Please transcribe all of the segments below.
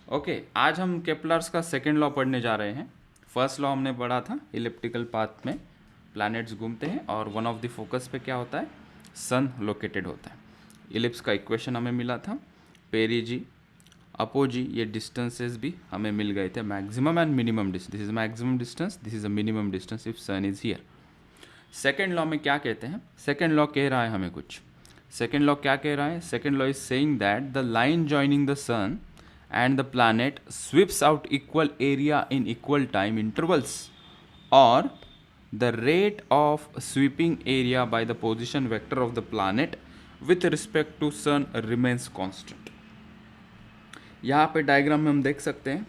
Okay, आज हम Kepler's का सेकेंड लॉ पढ़ने जा रहे हैं। फर्स्ट लॉ हमने पढ़ा था इलिप्टिकल पाथ में प्लैनेट्स घूमते हैं और वन ऑफ द फोकस पे क्या होता है, सन लोकेटेड होता है। इलिप्स का इक्वेशन हमें मिला था, पेरीजी अपोजी ये डिस्टेंसेस भी हमें मिल गए थे, maximum and minimum distance. This is maximum distance, this is a minimum distance if sun is here. Second law में क्या कहते हैं, सेकेंड लॉ कह रहा है हमें कुछ। सेकेंड लॉ क्या कह रहा है, second law is saying that the line joining the sun and the planet sweeps out equal area in equal time intervals, or the rate of sweeping area by the position vector of the planet with respect to sun remains constant. यहाँ पे diagram में हम देख सकते हैं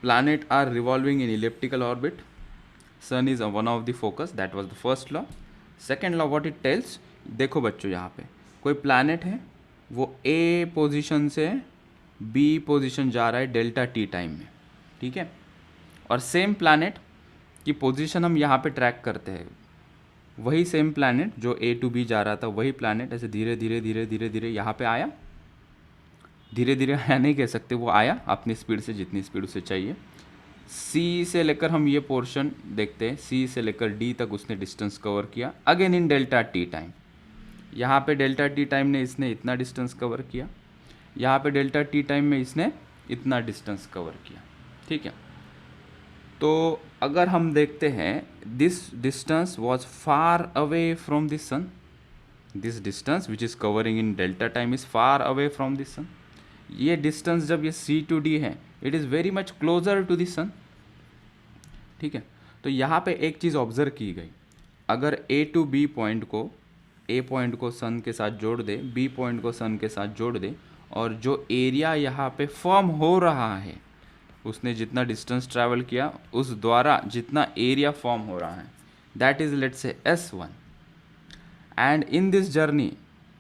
planet are revolving in elliptical orbit, sun is one of the focus, that was the first law. second law what it tells, देखो बच्चों यहाँ पे कोई planet है, वो A पोजीशन से बी पोजीशन जा रहा है डेल्टा टी टाइम में, ठीक है। और सेम प्लैनेट की पोजीशन हम यहाँ पे ट्रैक करते हैं, वही सेम प्लैनेट जो ए टू बी जा रहा था, वही प्लैनेट ऐसे धीरे धीरे धीरे धीरे धीरे यहाँ पे आया। धीरे धीरे आया नहीं कह सकते, वो आया अपनी स्पीड से, जितनी स्पीड उसे चाहिए। सी से लेकर हम ये पोर्शन देखते हैं, सी से लेकर डी तक उसने डिस्टेंस कवर किया, again in delta t time. यहाँ पे डेल्टा टी टाइम ने इसने इतना डिस्टेंस कवर किया, यहाँ पे डेल्टा टी टाइम में इसने इतना डिस्टेंस कवर किया, ठीक है। तो अगर हम देखते हैं this distance was far away from the sun, this distance which is covering in delta time is far away from the sun. ये डिस्टेंस जब ये सी टू डी है, it is very much closer to the sun, ठीक है। तो यहाँ पे एक चीज़ ऑब्जर्व की गई, अगर ए टू बी पॉइंट को, ए पॉइंट को सन के साथ जोड़ दे, बी पॉइंट को सन के साथ जोड़ दे, और जो एरिया यहाँ पे फॉर्म हो रहा है, उसने जितना डिस्टेंस ट्रैवल किया उस द्वारा जितना एरिया फॉर्म हो रहा है, that is let's say S1, and in this journey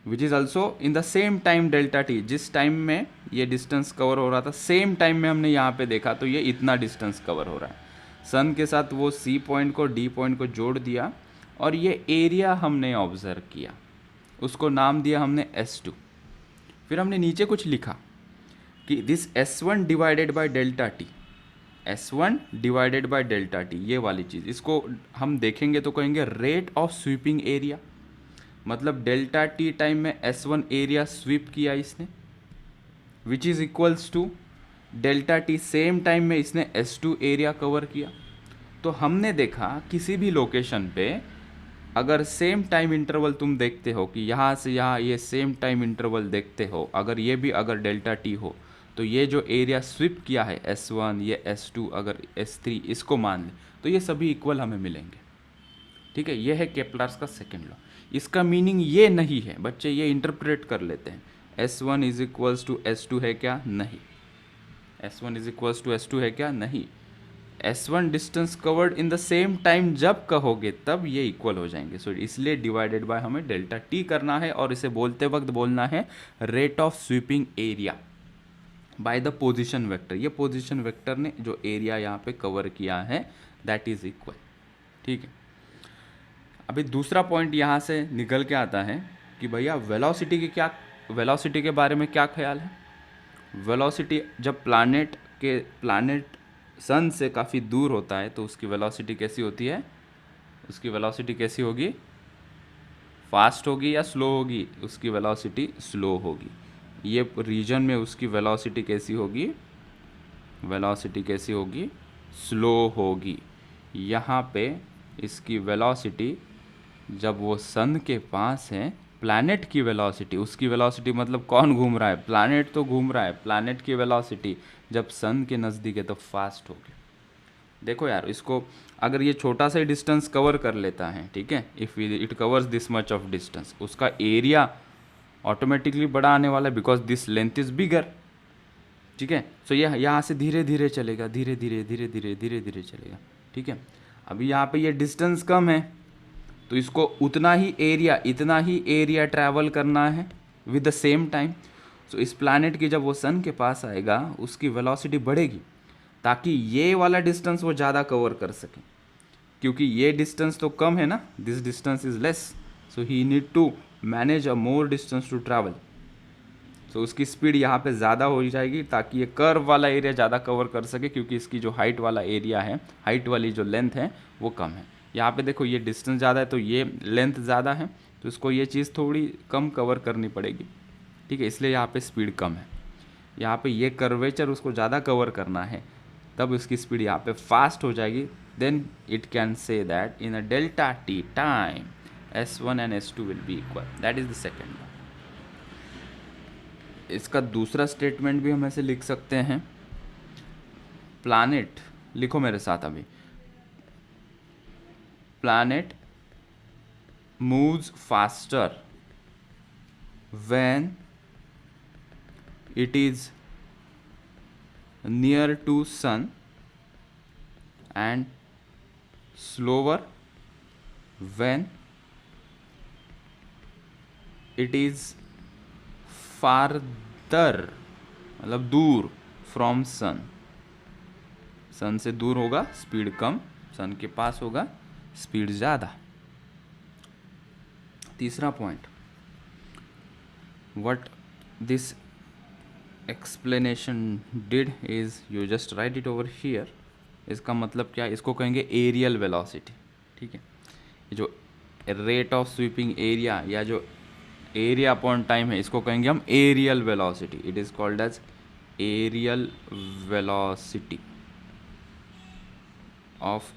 which is also in the same time delta T, जिस टाइम में ये डिस्टेंस कवर हो रहा था सेम टाइम में हमने यहाँ पे देखा, तो ये इतना डिस्टेंस कवर हो रहा है। सन के साथ वो सी पॉइंट को डी पॉइंट को जोड़ दिया और ये एरिया हमने ऑब्जर्व किया, उसको नाम दिया हमने S2। फिर हमने नीचे कुछ लिखा कि this S1 divided by delta t, S1 divided by delta t, ये वाली चीज़, इसको हम देखेंगे तो कहेंगे रेट ऑफ स्वीपिंग एरिया। मतलब डेल्टा टी टाइम में S1 एरिया स्वीप किया इसने, which is equals to delta t same time में इसने S2 एरिया कवर किया। तो हमने देखा किसी भी लोकेशन पे अगर सेम टाइम इंटरवल तुम देखते हो कि यहाँ से यहाँ ये सेम टाइम इंटरवल देखते हो, अगर ये भी अगर डेल्टा टी हो, तो ये जो एरिया स्विप किया है S1, ये S2, अगर S3 इसको मान ले, तो ये सभी इक्वल हमें मिलेंगे, ठीक है। ये है केपलर्स का सेकेंड लॉ। इसका मीनिंग ये नहीं है, बच्चे ये इंटरप्रेट कर लेते हैं, S1 is equals to S2 है क्या, नहीं। S1 is equals to S2 है क्या, नहीं। S1 distance covered in the same time जब कहोगे तब ये इक्वल हो जाएंगे। सो इसलिए डिवाइडेड बाय हमें डेल्टा टी करना है, और इसे बोलते वक्त बोलना है rate of sweeping area by the position vector. ये पोजीशन वेक्टर ने जो एरिया यहाँ पे कवर किया है दैट इज इक्वल, ठीक है। अभी दूसरा पॉइंट यहाँ से निकल के आता है कि भैया वेलोसिटी की क्या, वेलोसिटी के बारे में क्या ख्याल है। वेलोसिटी जब प्लानेट सन से काफ़ी दूर होता है तो उसकी वेलोसिटी कैसी होती है, उसकी वेलोसिटी कैसी होगी, फास्ट होगी या स्लो होगी, उसकी वेलोसिटी स्लो होगी। ये रीजन में उसकी वेलोसिटी कैसी होगी, वेलोसिटी कैसी होगी, स्लो होगी। यहाँ पे इसकी वेलोसिटी जब वो सन के पास है, प्लैनेट की वेलोसिटी, उसकी वेलोसिटी मतलब कौन घूम रहा है, प्लैनेट तो घूम रहा है, प्लैनेट की वेलोसिटी जब सन के नज़दीक है तो फास्ट होगी। देखो यार, इसको अगर ये छोटा सा डिस्टेंस कवर कर लेता है, ठीक है, if it covers this much of distance, उसका एरिया ऑटोमेटिकली बड़ा आने वाला है because this length is bigger, ठीक है। सो ये यहाँ से धीरे धीरे चलेगा, धीरे धीरे धीरे धीरे धीरे धीरे चलेगा, ठीक है। अभी यहाँ पे ये डिस्टेंस कम है तो इसको उतना ही एरिया, इतना ही एरिया ट्रैवल करना है विद द सेम टाइम। सो इस प्लैनेट की जब वो सन के पास आएगा उसकी वेलोसिटी बढ़ेगी ताकि ये वाला डिस्टेंस वो ज़्यादा कवर कर सके, क्योंकि ये डिस्टेंस तो कम है ना, this distance is less, so he need to manage a more distance to travel. So उसकी स्पीड यहाँ पे ज़्यादा हो जाएगी ताकि ये कर्व वाला एरिया ज़्यादा कवर कर सके, क्योंकि इसकी जो हाइट वाला एरिया है, हाइट वाली जो लेंथ है वो कम है। यहाँ पे देखो ये डिस्टेंस ज़्यादा है तो ये लेंथ ज़्यादा है, तो इसको ये चीज़ थोड़ी कम कवर करनी पड़ेगी, ठीक है, इसलिए यहाँ पे स्पीड कम है। यहाँ पे ये कर्वेचर उसको ज़्यादा कवर करना है, तब इसकी स्पीड यहाँ पे फास्ट हो जाएगी। Then it can say that in a delta t time S1 and S2 will be equal, that is the second law. इसका दूसरा स्टेटमेंट भी हम ऐसे लिख सकते हैं, प्लैनेट, लिखो मेरे साथ अभी, planet moves faster when it is near to sun and slower when it is farther, मतलब दूर फ्रॉम सन, सन से दूर होगा स्पीड कम, सन के पास होगा स्पीड ज़्यादा। तीसरा point, what this explanation did is you just write it over here। इसका मतलब क्या है, इसको कहेंगे एरियल वेलोसिटी, ठीक है। ये जो रेट ऑफ स्वीपिंग एरिया या जो एरिया अपॉन टाइम है, इसको कहेंगे हम areal velocity. It is called as areal velocity of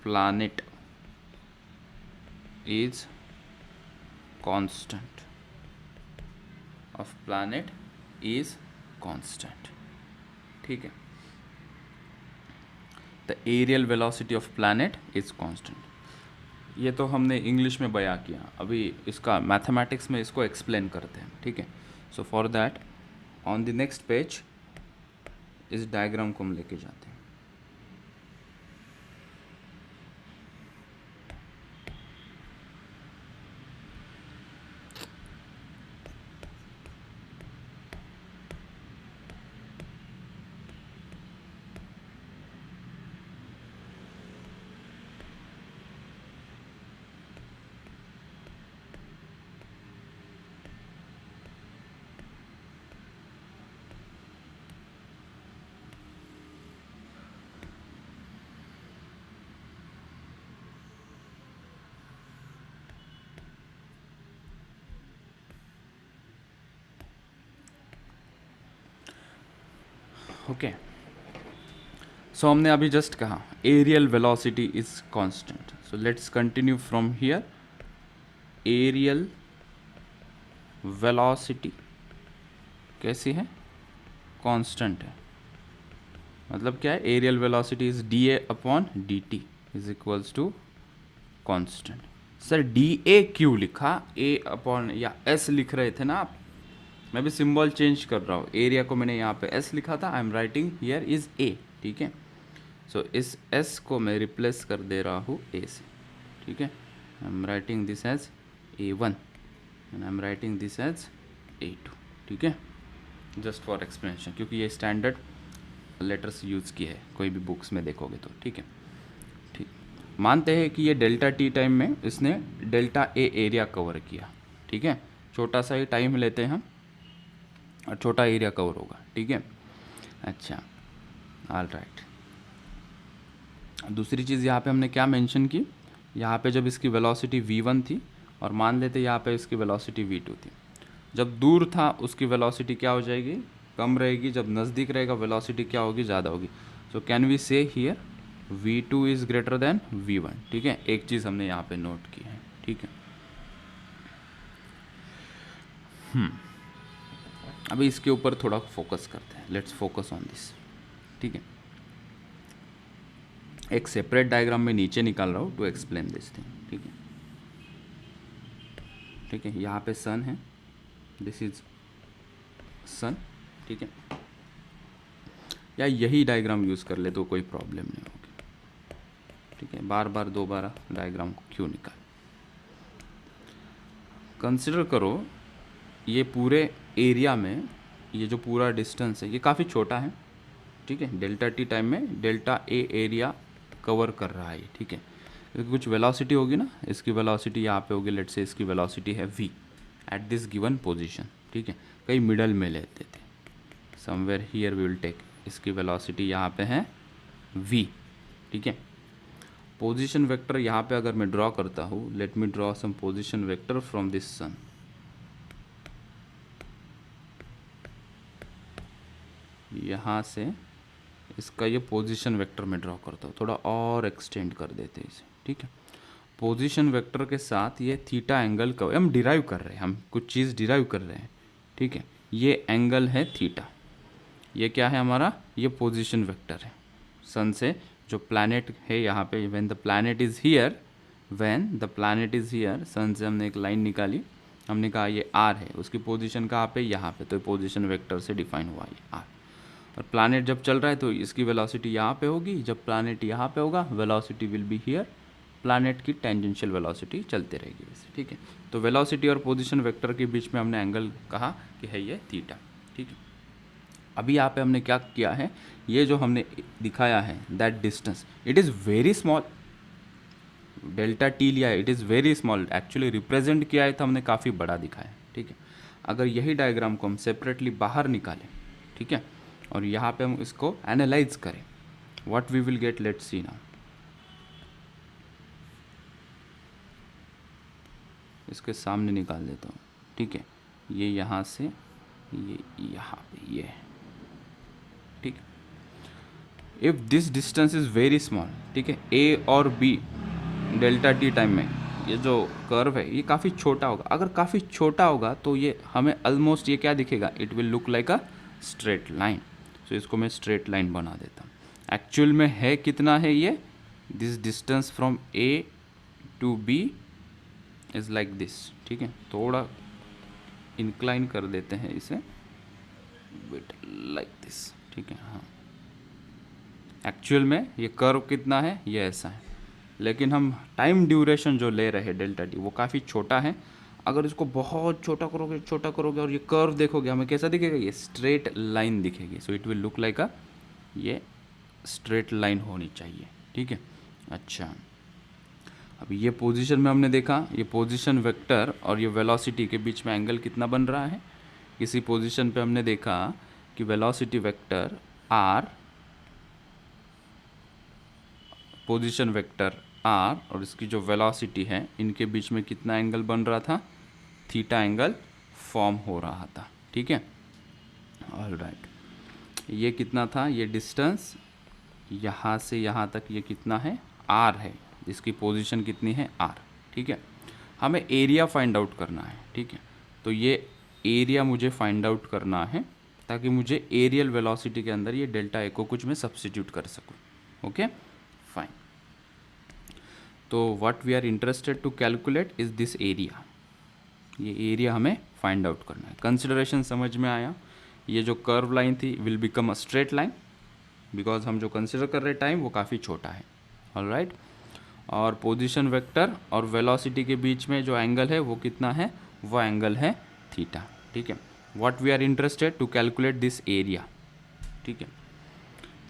planet is constant, of planet is constant, ठीक है। the aerial velocity of planet is constant। ये तो हमने इंग्लिश में बयां किया, अभी इसका मैथमेटिक्स में इसको एक्सप्लेन करते हैं, ठीक है। So for that on the next page इस डायग्राम को हम लेके जाते हैं। ओके, सो हमने अभी जस्ट कहा areal velocity is constant. So let's continue from here. Areal velocity कैसी है, कांस्टेंट है। मतलब क्या है, areal velocity is dA upon dt is equals to constant. Sir dA क्यों लिखा, a अपॉन या s लिख रहे थे ना आप, मैं भी सिंबल चेंज कर रहा हूँ। एरिया को मैंने यहाँ पे s लिखा था, I am writing here is a, ठीक है। सो इस s को मैं रिप्लेस कर दे रहा हूँ a से, ठीक है। I am writing this as a1 and I am writing this as a2, ठीक है, जस्ट फॉर एक्सप्लेनेशन, क्योंकि ये स्टैंडर्ड लेटर्स यूज़ किए हैं कोई भी बुक्स में देखोगे तो, ठीक है। ठीक, मानते हैं कि ये डेल्टा टी टाइम में इसने डेल्टा ए एरिया कवर किया, ठीक है। छोटा सा ही टाइम लेते हैं हम और छोटा एरिया कवर होगा, ठीक है। अच्छा, ऑल राइट। दूसरी चीज़ यहाँ पे हमने क्या मेंशन की, यहाँ पे जब इसकी वेलोसिटी v1 थी और मान लेते यहाँ पे इसकी वेलोसिटी v2 थी, जब दूर था उसकी वेलोसिटी क्या हो जाएगी, कम रहेगी, जब नज़दीक रहेगा वेलोसिटी क्या होगी, ज़्यादा होगी। सो कैन वी से here v2 is greater than v1, ठीक है। एक चीज़ हमने यहाँ पे नोट की है, ठीक है। अभी इसके ऊपर थोड़ा फोकस करते हैं, लेट्स फोकस ऑन दिस, ठीक है। एक सेपरेट डायग्राम में नीचे निकाल रहा हूँ टू एक्सप्लेन दिस थिंग, ठीक है। ठीक है, यहाँ पे सन है, दिस इज सन, ठीक है। या यही डायग्राम यूज़ कर ले तो कोई प्रॉब्लम नहीं होगी, ठीक है। बार बार दोबारा डायग्राम को क्यों निकाल। कंसिडर करो ये पूरे एरिया में ये जो पूरा डिस्टेंस है ये काफ़ी छोटा है, ठीक है। डेल्टा टी टाइम में डेल्टा ए एरिया कवर कर रहा है, ठीक है। कुछ वेलोसिटी होगी ना, इसकी वेलोसिटी यहाँ पे होगी, लेट्स से इसकी वेलोसिटी है v at this given position, ठीक है। कहीं मिडल में लेते थे, somewhere here we will take, इसकी वेलोसिटी यहाँ पे है v, ठीक है। पोजीशन वेक्टर यहाँ पे अगर मैं ड्रॉ करता हूँ, let me draw some position vector from this sun. यहाँ से इसका ये पोजीशन वेक्टर में ड्रॉ करता हूँ, थोड़ा और एक्सटेंड कर देते हैं इसे, ठीक है। पोजीशन वेक्टर के साथ ये थीटा एंगल का हम डिराइव कर रहे हैं, हम कुछ चीज़ डिराइव कर रहे हैं, ठीक है। ये एंगल है थीटा, ये क्या है हमारा, ये पोजीशन वेक्टर है। सन से जो प्लैनेट है यहाँ पे, when the planet is here, when the planet is here, sun से हमने एक लाइन निकाली, हमने कहा ये आर है, उसकी पोजीशन कहाँ पे, यहाँ पे, तो पोजीशन वेक्टर से डिफाइन हुआ ये आर। और प्लैनेट जब चल रहा है तो इसकी वेलोसिटी यहाँ पे होगी, जब प्लैनेट यहाँ पे होगा velocity will be here, planet की टेंजेंशियल वेलोसिटी चलते रहेगी वैसे, ठीक है। तो वेलोसिटी और पोजीशन वेक्टर के बीच में हमने एंगल कहा कि है ये थीटा, ठीक है। अभी यहाँ पे हमने क्या किया है, ये जो हमने दिखाया है that distance it is very small, delta T लिया है, it is very small, actually represent किया है तो हमने काफ़ी बड़ा दिखाया, ठीक है। अगर यही डायग्राम को हम सेपरेटली बाहर निकालें, ठीक है, और यहाँ पे हम इसको एनालाइज करें, what we will get, let's see now. इसके सामने निकाल देता हूँ, ठीक है, ये यहाँ से ये यहाँ पे ये, ठीक है। If this distance is very small, ठीक है, ए और बी डेल्टा टी टाइम में ये जो कर्व है ये काफ़ी छोटा होगा, अगर काफ़ी छोटा होगा तो ये हमें ऑलमोस्ट ये क्या दिखेगा, it will look like a straight line. तो इसको मैं स्ट्रेट लाइन बना देता हूँ। एक्चुअल में है कितना है ये, this distance from A to B is like this, ठीक है। थोड़ा इंक्लाइन कर देते हैं इसे, बिट लाइक दिस, ठीक है। हाँ, एक्चुअल में ये कर्व कितना है, ये ऐसा है, लेकिन हम टाइम ड्यूरेशन जो ले रहे हैं डेल्टा टी वो काफ़ी छोटा है। अगर इसको बहुत छोटा करोगे और ये कर्व देखोगे, हमें कैसा दिखेगा, ये स्ट्रेट लाइन दिखेगी। So it will look like अ, ये स्ट्रेट लाइन होनी चाहिए, ठीक है। अच्छा, अब ये पोजीशन में हमने देखा, ये पोजीशन वेक्टर और ये वेलोसिटी के बीच में एंगल कितना बन रहा है। किसी पोजीशन पे हमने देखा कि velocity vector r, position vector r और इसकी जो वेलोसिटी है, इनके बीच में कितना एंगल बन रहा था, थीटा एंगल फॉर्म हो रहा था, ठीक है। ऑलराइट, ये कितना था, ये डिस्टेंस यहाँ से यहाँ तक ये कितना है, आर है, इसकी पोजीशन कितनी है, आर, ठीक है। हमें एरिया फाइंड आउट करना है, ठीक है। तो ये एरिया मुझे फाइंड आउट करना है ताकि मुझे एरियल वेलोसिटी के अंदर ये डेल्टा ए को कुछ में सब्स्टिट्यूट कर सकूँ, ओके फाइन। तो what we are interested to calculate is this area, ये एरिया हमें फाइंड आउट करना है। कंसिडरेशन समझ में आया, ये जो कर्व लाइन थी will become a straight line because हम जो कंसिडर कर रहे टाइम वो काफ़ी छोटा है, ऑलराइट। और पोजीशन वेक्टर और वेलोसिटी के बीच में जो एंगल है वो कितना है, वो एंगल है थीटा, ठीक है। What we are interested to calculate this area, ठीक है,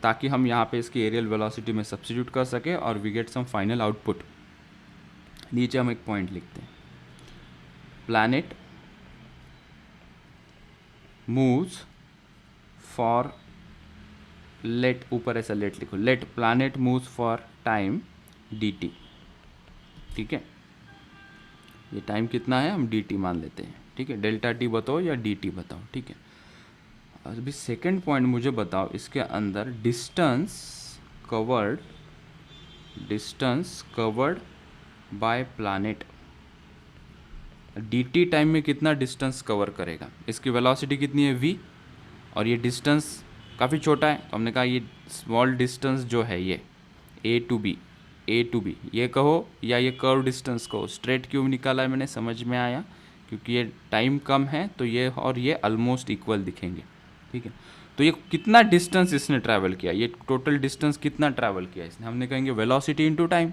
ताकि हम यहाँ पे इसकी एरियल वेलोसिटी में सब्स्टिट्यूट कर सके और we get some final output. नीचे हम एक पॉइंट लिखते हैं, प्लैनेट मूव्स फॉर, लेट, ऊपर ऐसा लेट लिखो, let planet moves for time dt, ठीक है। ये टाइम कितना है हम dt मान लेते हैं, ठीक है। डेल्टा टी बताओ या dt बताओ, ठीक है। अभी सेकंड पॉइंट मुझे बताओ, इसके अंदर distance covered bye planet, dt time में कितना डिस्टेंस कवर करेगा, इसकी वेलोसिटी कितनी है v, और ये डिस्टेंस काफ़ी छोटा है तो हमने कहा ये स्मॉल डिस्टेंस जो है ये a टू बी ये कहो या ये कर्व डिस्टेंस कहो, स्ट्रेट क्यों निकाला है मैंने, समझ में आया, क्योंकि ये टाइम कम है तो ये और ये ऑलमोस्ट इक्वल दिखेंगे, ठीक है। तो ये कितना डिस्टेंस इसने ट्रैवल किया, ये टोटल डिस्टेंस कितना ट्रैवल किया इसने, हमने कहेंगे velocity into time,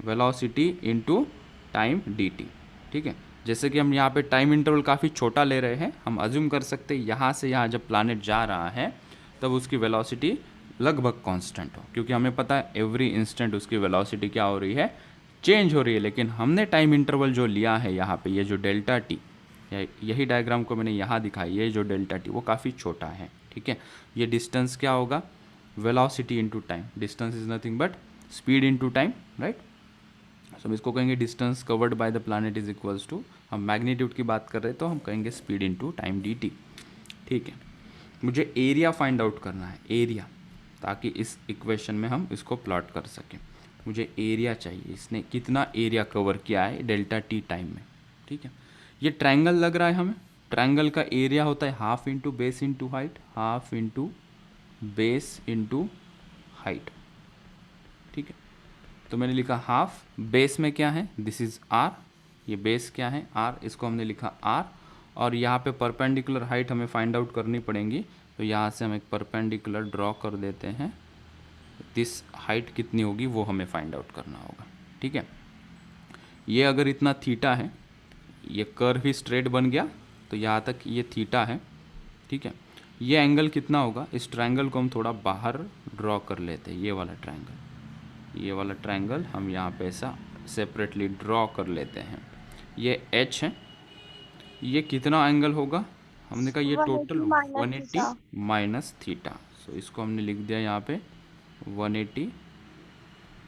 velocity into time dt, ठीक है। जैसे कि हम यहाँ पे टाइम इंटरवल काफ़ी छोटा ले रहे हैं, हम अज्यूम कर सकते हैं यहाँ से यहाँ जब प्लैनेट जा रहा है तब उसकी वेलोसिटी लगभग कांस्टेंट हो, क्योंकि हमें पता है एवरी इंस्टेंट उसकी वेलोसिटी क्या हो रही है, चेंज हो रही है। लेकिन हमने टाइम इंटरवल जो लिया है यहाँ पे, ये जो डेल्टा टी, यही डायग्राम को मैंने यहाँ दिखाई, ये जो डेल्टा टी वो काफ़ी छोटा है, ठीक है। ये डिस्टेंस क्या होगा, velocity into time, distance is nothing but speed into time, right. So हम इसको कहेंगे distance covered by the planet is equals to, हम मैग्नीट्यूड की बात कर रहे हैं तो हम कहेंगे speed into time D T, ठीक है। मुझे एरिया फाइंड आउट करना है, एरिया, ताकि इस इक्वेशन में हम इसको प्लॉट कर सकें। मुझे एरिया चाहिए, इसने कितना एरिया कवर किया है डेल्टा टी टाइम में, ठीक है। ये ट्रायंगल लग रहा है हमें, ट्रायंगल का एरिया होता है half into base into height, half into base into height, ठीक है। तो मैंने लिखा हाफ, बेस में क्या है, दिस इज आर, ये बेस क्या है आर, इसको हमने लिखा आर, और यहाँ पे परपेंडिकुलर हाइट हमें फाइंड आउट करनी पड़ेगी, तो यहाँ से हम एक परपेंडिकुलर ड्रॉ कर देते हैं, दिस हाइट कितनी होगी वो हमें फाइंड आउट करना होगा, ठीक है। ये अगर इतना थीटा है, ये कर्व ही स्ट्रेट बन गया, तो यहाँ तक ये थीटा है, ठीक है। ये एंगल कितना होगा, इस ट्रायंगल को हम थोड़ा बाहर ड्रॉ कर लेते हैं, ये वाला ट्रायंगल, ये वाला ट्रायंगल हम यहाँ पे ऐसा सेपरेटली ड्रॉ कर लेते हैं। ये एच है, ये कितना एंगल होगा, हमने कहा ये टोटल 180 माइनस थीटा, सो इसको हमने लिख दिया यहाँ पे 180,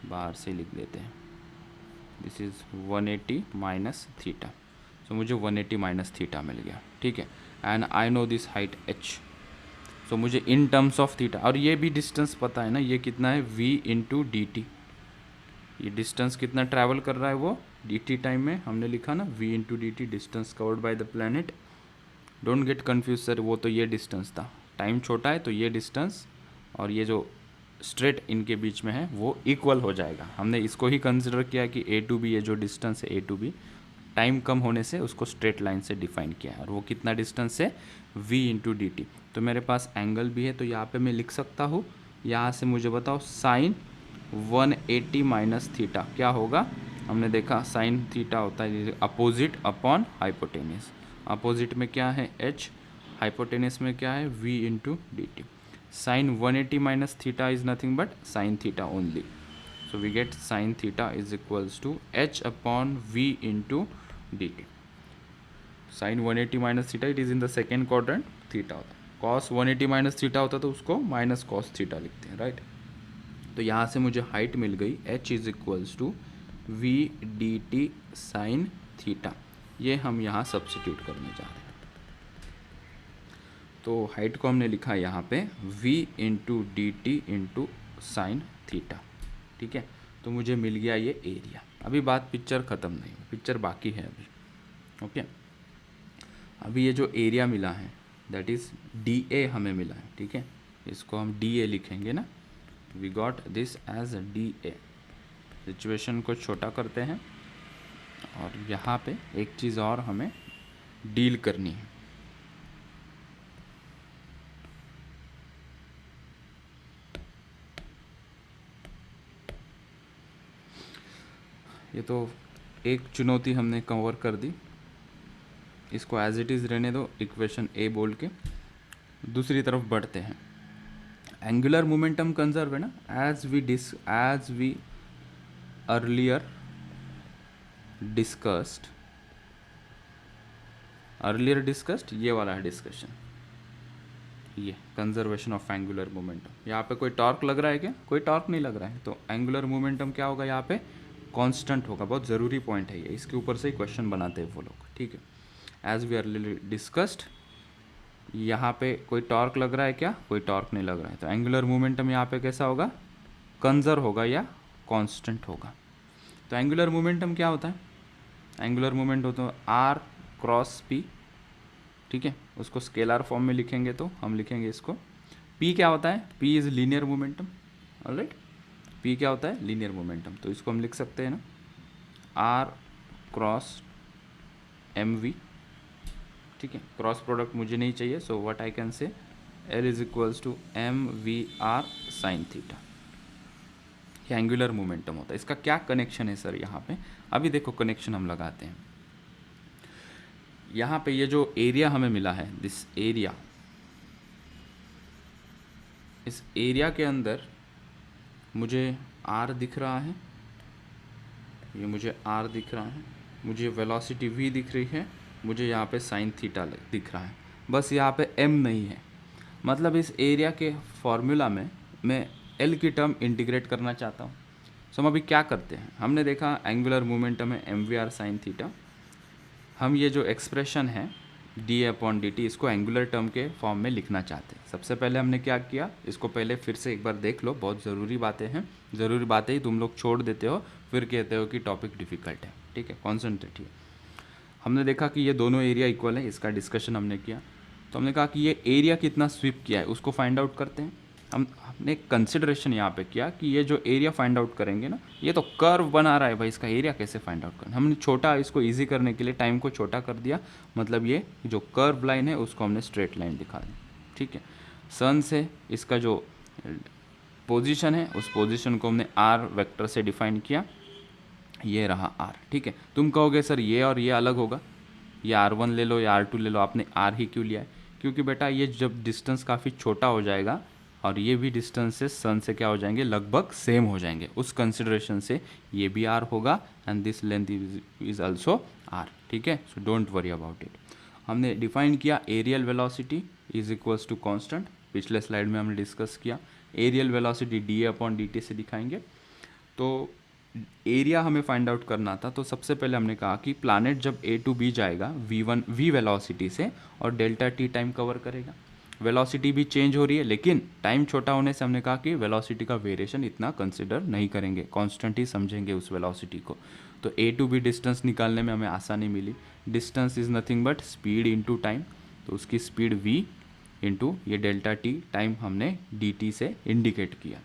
बाहर से लिख देते हैं, दिस इज़ 180 माइनस थीटा, सो मुझे 180 माइनस थीटा मिल गया, ठीक है। And I know this height h, सो मुझे इन टर्म्स ऑफ थीटा, और ये भी डिस्टेंस पता है ना, ये कितना है v इंटू डी टी, ये डिस्टेंस कितना ट्रैवल कर रहा है वो डी टी टाइम में हमने लिखा ना, v into D T, distance covered by the planet. Don't get confuse sir, वो तो ये डिस्टेंस था, टाइम छोटा है तो ये डिस्टेंस और ये जो स्ट्रेट इनके बीच में है वो इक्वल हो जाएगा। हमने इसको ही कंसिडर किया कि ए टू बी, ये जो डिस्टेंस है ए टू बी, टाइम कम होने से उसको स्ट्रेट लाइन से डिफाइन किया है, और वो कितना डिस्टेंस है v इंटू डी टी। तो मेरे पास एंगल भी है, तो यहाँ पे मैं लिख सकता हूँ, यहाँ से मुझे बताओ साइन 180 माइनस थीटा क्या होगा। हमने देखा साइन थीटा होता है अपोजिट अपॉन हाइपोटेनियस, अपोजिट में क्या है h, हाइपोटेनियस में क्या है v into D t. Sine 180 minus theta is nothing but sine theta only, so we get sin theta is equals to h upon v into dt. sin 180 minus theta, it is in the second quadrant, theta होता है, cos 180 minus theta होता तो उसको minus cos theta लिखते हैं, right. तो यहाँ से मुझे हाइट मिल गई h is equals to v dt sin theta, ये हम यहाँ सब्सिट्यूट करने जा रहे हैं। तो हाइट को हमने लिखा यहाँ पे v into D T into sine theta, ठीक है। तो मुझे मिल गया ये एरिया। अभी बात पिक्चर ख़त्म नहीं हुई, पिक्चर बाकी है अभी, ओके। अभी ये जो एरिया मिला है दैट इज़ डी ए हमें मिला है, ठीक है, इसको हम डी ए लिखेंगे ना, we got this as d A. Situation को छोटा करते हैं, और यहाँ पे एक चीज़ और हमें डील करनी है, ये तो एक चुनौती हमने कवर कर दी, इसको एज इट इज़ रहने दो, इक्वेशन ए बोल के दूसरी तरफ बढ़ते हैं। एंगुलर मोमेंटम कंजर्व है ना, एज वी अर्लियर डिस्कस्ड, ये वाला है डिस्कशन, ये कंजर्वेशन ऑफ एंगुलर मोमेंटम। यहाँ पे कोई टॉर्क लग रहा है क्या, कोई टॉर्क नहीं लग रहा है, तो एंगुलर मोमेंटम क्या होगा यहाँ पे, कांस्टेंट होगा। बहुत ज़रूरी पॉइंट है ये, इसके ऊपर से ही क्वेश्चन बनाते हैं वो लोग, ठीक है। एज वी अर्ली डिस्कस्ड, यहाँ पे कोई टॉर्क लग रहा है क्या, कोई टॉर्क नहीं लग रहा है, तो एंगुलर मोमेंटम यहाँ पे कैसा होगा, कंजर्व होगा या कांस्टेंट होगा। तो एंगुलर मोमेंटम क्या होता है, एंगुलर मोमेंट होता है आर क्रॉस पी, ठीक है। उसको स्केलर फॉर्म में लिखेंगे तो हम लिखेंगे इसको, पी क्या होता है, P is linear momentum, alright, P क्या होता है, लीनियर मोमेंटम। तो इसको हम लिख सकते हैं ना, आर क्रॉस एम वी, ठीक है। क्रॉस प्रोडक्ट मुझे नहीं चाहिए, so what I can say, L is equals to m v r sine theta, ये एंगुलर मोमेंटम होता है। इसका क्या कनेक्शन है सर यहाँ पे, अभी देखो कनेक्शन हम लगाते हैं। यहाँ पे ये जो एरिया हमें मिला है, दिस एरिया, इस एरिया के अंदर मुझे आर दिख रहा है, ये मुझे आर दिख रहा है, मुझे वेलोसिटी v दिख रही है, मुझे यहाँ पे साइन थीटा दिख रहा है, बस यहाँ पे m नहीं है। मतलब इस एरिया के फॉर्मूला में मैं l की टर्म इंटीग्रेट करना चाहता हूँ। सो हम अभी क्या करते हैं, हमने देखा एंगुलर मोमेंटम है mvr साइन थीटा। हम ये जो एक्सप्रेशन है d/dt इसको एंगुलर टर्म के फॉर्म में लिखना चाहते हैं। सबसे पहले हमने क्या किया, इसको पहले फिर से एक बार देख लो, बहुत ज़रूरी बातें हैं। ज़रूरी बातें ही तुम लोग छोड़ देते हो, फिर कहते हो कि टॉपिक डिफ़िकल्ट है। ठीक है, कॉन्सेंट्रेट है। हमने देखा कि ये दोनों एरिया इक्वल है, इसका डिस्कशन हमने किया। तो हमने कहा कि ये एरिया कितना स्वीप किया है उसको फाइंड आउट करते हैं। हमने कंसिडरेशन यहाँ पे किया कि ये जो एरिया फाइंड आउट करेंगे ना, ये तो कर्व बना रहा है भाई, इसका एरिया कैसे फाइंड आउट करना। हमने छोटा, इसको इजी करने के लिए टाइम को छोटा कर दिया, मतलब ये जो कर्व लाइन है उसको हमने स्ट्रेट लाइन दिखा दी। ठीक है, सन से इसका जो पोजीशन है उस पोजीशन को हमने आर वेक्टर से डिफाइन किया, ये रहा आर। ठीक है, तुम कहोगे सर ये और ये अलग होगा, ये R1 ले लो या R2 ले लो, आपने R ही क्यों लिया है? क्योंकि बेटा ये जब डिस्टेंस काफ़ी छोटा हो जाएगा और ये भी डिस्टेंस से सन से क्या हो जाएंगे, लगभग सेम हो जाएंगे, उस कंसिडरेशन से ये भी R होगा and this length is also R। ठीक है, so don't worry about it. हमने डिफाइन किया areal velocity is equals to constant, पिछले स्लाइड में हमने डिस्कस किया। एरियल वेलोसिटी dA/dt से दिखाएंगे। तो एरिया हमें फाइंड आउट करना था, तो सबसे पहले हमने कहा कि प्लैनेट जब A to B जाएगा v वेलोसिटी से और डेल्टा t टाइम कवर करेगा। वेलोसिटी भी चेंज हो रही है, लेकिन टाइम छोटा होने से हमने कहा कि वेलोसिटी का वेरिएशन इतना कंसिडर नहीं करेंगे, कांस्टेंट ही समझेंगे उस वेलोसिटी को। तो A to B डिस्टेंस निकालने में हमें आसानी मिली। Distance is nothing but speed into time, तो उसकी स्पीड v इंटू ये डेल्टा t टाइम हमने dt से इंडिकेट किया।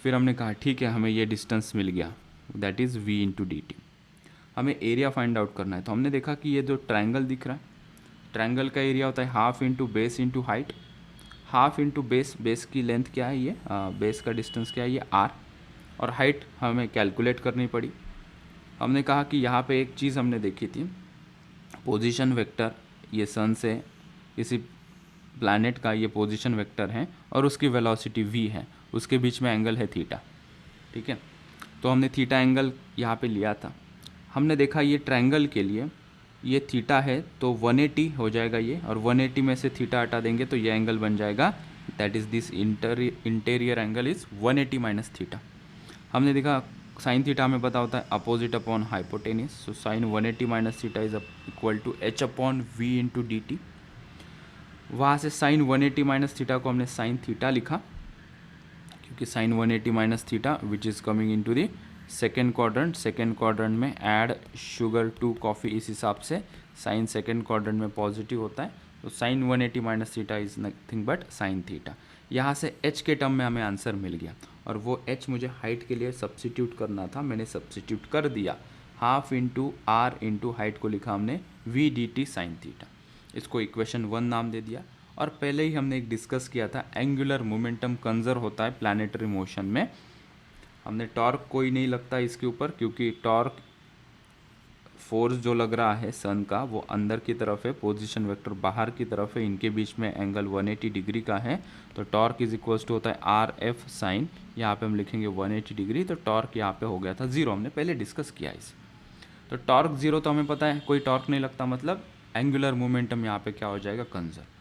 फिर हमने कहा ठीक है, हमें ये डिस्टेंस मिल गया, that is v into D T. हमें एरिया फाइंड आउट करना है, तो हमने देखा कि ये जो ट्रायंगल दिख रहा है, ट्रायंगल का एरिया होता है half into base into height. Half into base, base की लेंथ क्या है, ये बेस का डिस्टेंस क्या है, ये r, और हाइट हमें कैलकुलेट करनी पड़ी। हमने कहा कि यहाँ पे एक चीज़ हमने देखी थी, पोजीशन वेक्टर, ये सन से किसी प्लैनेट का ये पोजीशन वेक्टर है और उसकी वेलोसिटी v है, उसके बीच में एंगल है थीटा। ठीक है, तो हमने थीटा एंगल यहाँ पे लिया था। हमने देखा ये ट्रायंगल के लिए ये थीटा है तो 180 हो जाएगा ये, और 180 में से थीटा हटा देंगे तो ये एंगल बन जाएगा, that is this interior angle is 180 minus theta. हमने देखा साइन थीटा हमें पता होता है opposite upon hypotenuse, so sine 180 minus theta is equal to h upon v into D t. वहाँ से साइन 180 माइनस थीटा को हमने साइन थीटा लिखा, क्योंकि sine 180 minus theta which is coming into the second quadrant. Second quadrant में add sugar to coffee, इस हिसाब से साइन सेकेंड क्वाड्रेंट में पॉजिटिव होता है, तो sine 180 minus theta is nothing but sine theta. यहाँ से h के टर्म में हमें आंसर मिल गया, और वो h मुझे हाइट के लिए सब्सिट्यूट करना था, मैंने सब्सिट्यूट कर दिया। Half into r into height को लिखा हमने v d t sine theta, इसको इक्वेशन 1 नाम दे दिया। और पहले ही हमने एक डिस्कस किया था, एंगुलर मोमेंटम कंजर्व होता है प्लैनेटरी मोशन में। हमने टॉर्क कोई नहीं लगता इसके ऊपर, क्योंकि टॉर्क फोर्स जो लग रहा है सन का वो अंदर की तरफ है, पोजीशन वेक्टर बाहर की तरफ है, इनके बीच में एंगल 180 डिग्री का है। तो टॉर्क इज इक्वल्स टू होता है आर एफ साइन, यहाँ पे हम लिखेंगे 180 डिग्री, तो टॉर्क यहाँ पे हो गया था 0, हमने पहले डिस्कस किया इसे। तो टॉर्क 0 तो हमें पता है, कोई टॉर्क नहीं लगता, मतलब एंगुलर मोमेंटम यहाँ पे क्या हो जाएगा, कंजर्व।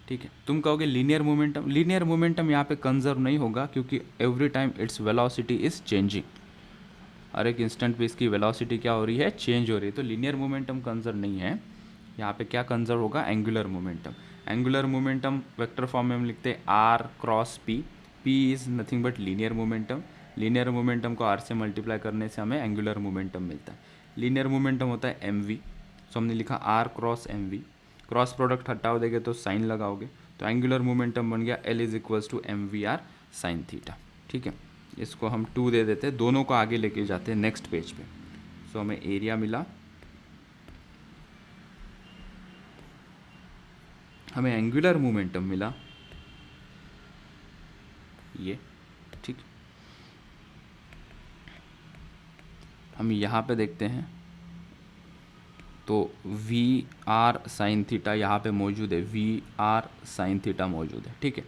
ठीक है, तुम कहोगे लीनियर मोमेंटम, लीनियर मोमेंटम यहाँ पे कंजर्व नहीं होगा, क्योंकि every time its velocity is changing, हर एक इंस्टेंट पे इसकी वेलोसिटी क्या हो रही है, चेंज हो रही है। तो लीनियर मोमेंटम कंजर्व नहीं है, यहाँ पे क्या कंजर्व होगा, angular momentum. Angular momentum vector form में हम लिखते हैं r cross p, p is nothing but linear momentum. Linear momentum को आर से मल्टीप्लाई करने से हमें एंगुलर मोमेंटम मिलता है। लीनियर मोमेंटम होता है एम वी, सो हमने लिखा r cross m v, cross product हटाओ देंगे तो साइन लगाओगे, तो एंगुलर मोमेंटम बन गया L is equals to m v r sine theta. ठीक है, इसको हम 2 दे देते हैं, दोनों को आगे लेके जाते हैं नेक्स्ट पेज पे। सो हमें एरिया मिला, हमें एंगुलर मोमेंटम मिला ये। ठीक, हम यहाँ पे देखते हैं तो वी आर साइन थीटा यहाँ पे मौजूद है, वी आर साइन थीटा मौजूद है। ठीक है,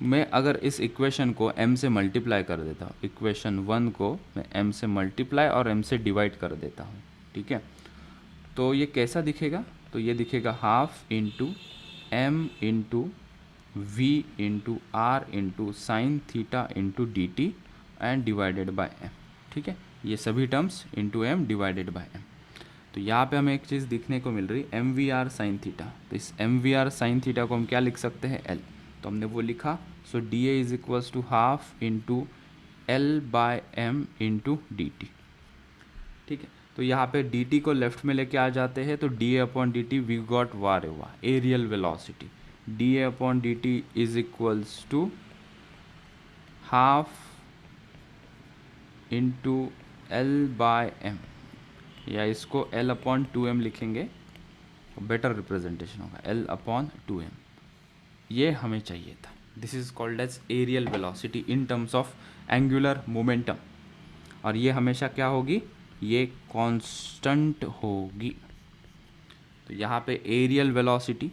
मैं अगर इस इक्वेशन को m से मल्टीप्लाई कर देता हूँ, इक्वेशन 1 को मैं m से मल्टीप्लाई और m से डिवाइड कर देता हूँ। ठीक है, तो ये कैसा दिखेगा, तो ये दिखेगा half into M into v into r into sine theta into D t and divided by m. ठीक है, ये सभी terms into m divided by m. तो यहाँ पे हमें एक चीज़ दिखने को मिल रही m v r sine theta. तो इस m v r sine theta को हम क्या लिख सकते हैं, एल। तो हमने वो लिखा। So D A is equals to half into L by M into D T. ठीक है, तो यहाँ पे डी टी को लेफ्ट में लेके आ जाते हैं, तो D A upon D T we got वार एवा areal velocity. D A upon D T is equals to half into L by M, या इसको एल अपॉन टू एम लिखेंगे, बेटर रिप्रेजेंटेशन होगा, एल अपॉन टू एम। ये हमें चाहिए था। This is called as areal velocity in terms of angular momentum. और ये हमेशा क्या होगी, ये कांस्टेंट होगी। तो यहाँ पे एरियल वेलोसिटी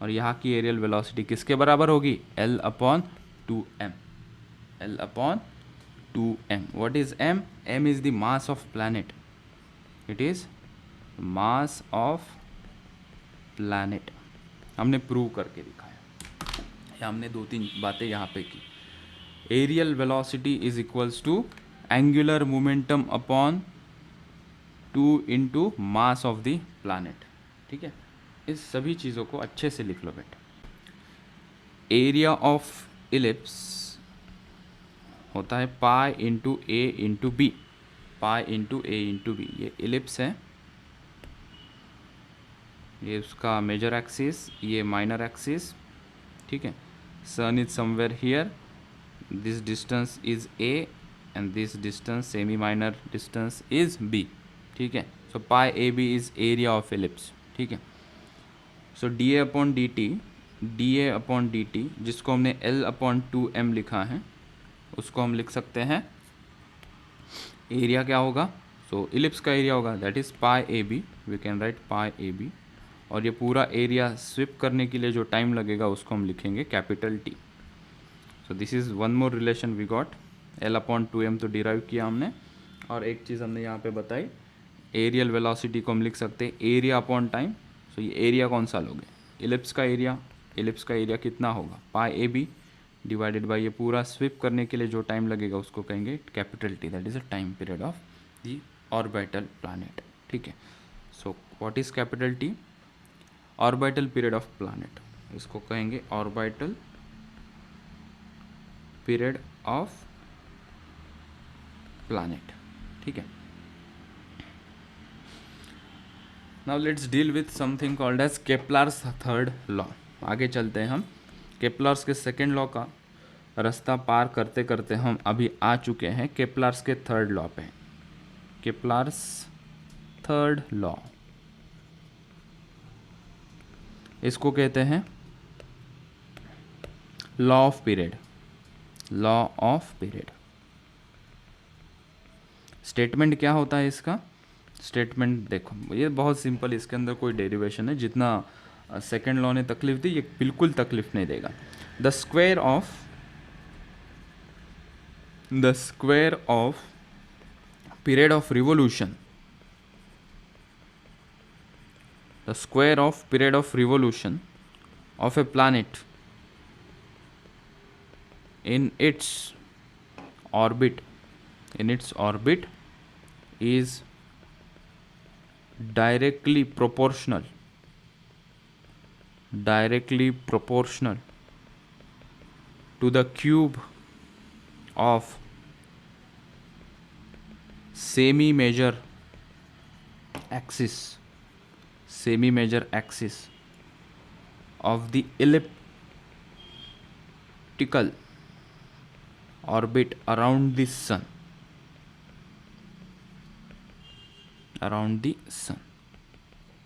और यहाँ की एरियल वेलोसिटी किसके बराबर होगी, L upon two m. L upon two m. What is m? M is the mass of planet. It is mass of planet. हमने प्रूव करके दिखाया, या हमने दो तीन बातें यहाँ पे की। Areal velocity is equals to angular momentum upon 2 into mass of the planet. ठीक है, इस सभी चीज़ों को अच्छे से लिख लो बेटे। एरिया ऑफ इलिप्स होता है pi into A into B. Pi into A into B. ये इलिप्स है, ये उसका मेजर एक्सिस, ये माइनर एक्सिस। ठीक है, sun is somewhere here, this distance is A and this distance semi minor distance is B. ठीक है, so pi A B is area of ellipse. ठीक है, so D A upon D T, D A upon D T जिसको हमने L upon two M लिखा है, उसको हम लिख सकते हैं एरिया क्या होगा, सो इलिप्स का एरिया होगा, that is pi A b. We can write pi A b. और ये पूरा एरिया स्विप करने के लिए जो टाइम लगेगा उसको हम लिखेंगे capital T. So this is one more relation we got. L upon two m तो डिराइव किया हमने। और एक चीज़ हमने यहाँ पे बताई, एरियल वेलोसिटी को हम लिख सकते हैं एरिया अपॉन टाइम। सो ये एरिया कौन सा लोगे, इलिप्स का एरिया। इलिप्स का एरिया कितना होगा, पाई ए बी डिवाइडेड बाई ये पूरा स्विप करने के लिए जो टाइम लगेगा उसको कहेंगे capital T, that is a time period of the orbital planet. ठीक है, so what is capital T, orbital period of planet, इसको कहेंगे ऑर्बिटल पीरियड ऑफ प्लैनेट। ठीक है, now let's deal with something called as Kepler's third law. आगे चलते हैं हम। केप्लर्स के सेकेंड लॉ का रास्ता पार करते करते हम अभी आ चुके हैं केप्लर्स के थर्ड लॉ पे। केप्लर्स थर्ड लॉ, इसको कहते हैं law of period. Law of period statement क्या होता है इसका, स्टेटमेंट देखो ये बहुत सिंपल, इसके अंदर कोई डेरिवेशन है। जितना सेकेंड लॉ ने तकलीफ दी, ये बिल्कुल तकलीफ नहीं देगा। The square of period of revolution, the square of period of revolution of a planet in its orbit is directly proportional to the cube of semi major axis of the elliptical orbit around the sun.